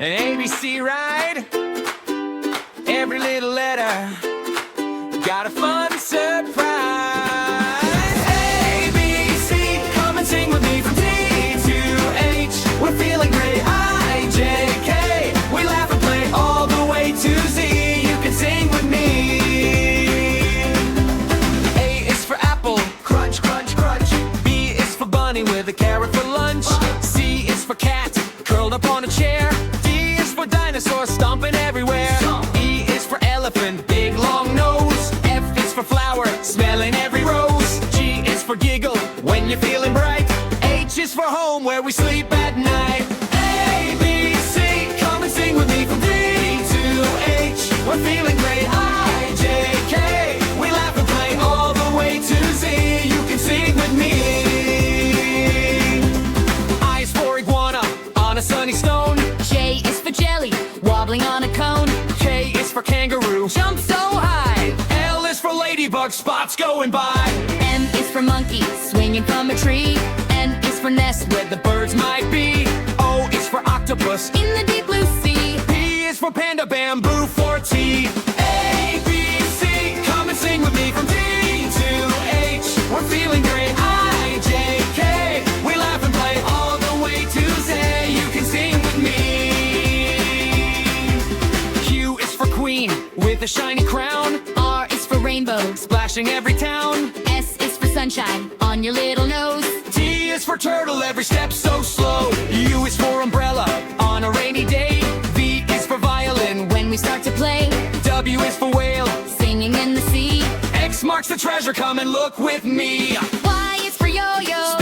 An ABC ride, every little letter got a fun surprise. A, B, C, come and sing with me from D to H. We're feeling great. I, J, K, we laugh and play all the way to Z. You can sing with me. A is for apple, crunch, crunch, crunch. B is for bunny with a carrot for lunch. C is for cat, curled up on a chair. D is for dinosaur, stomping everywhere. E is for elephant, big long nose. F is for flower, smelling every rose. G is for giggle, when you're feeling bright. H is for home, where we sleep at night. A, B, C, come and sing with me from D to H. We're feeling great. I, J, K, we laugh and play all the way to Z. You can sing with me. I is for iguana, on a sunny stone. J is for jelly, wobbling on a cone. K is for kangaroo, Jump so high. L is for ladybug, spots going by. M is for monkey, swinging from a tree. N is for nest, Where the birds might be. O is for octopus, in the deep blue sea. P is for panda, bamboo for tea. A, B, C, come and sing with me from D to H. We're feeling great. I, J, K, we laugh and play all the way to Z. You can sing with me. Q is for queen, with a shiny crown. R is for rainbow. Splashing every town. S is for sunshine, on your little nose. T is for turtle, every step so slow. U is for umbrella, on a rainy day. V is for violin, When we start to play, W is for whale. singing in the sea. X marks the treasure, come and look with me. Y is for yo-yo.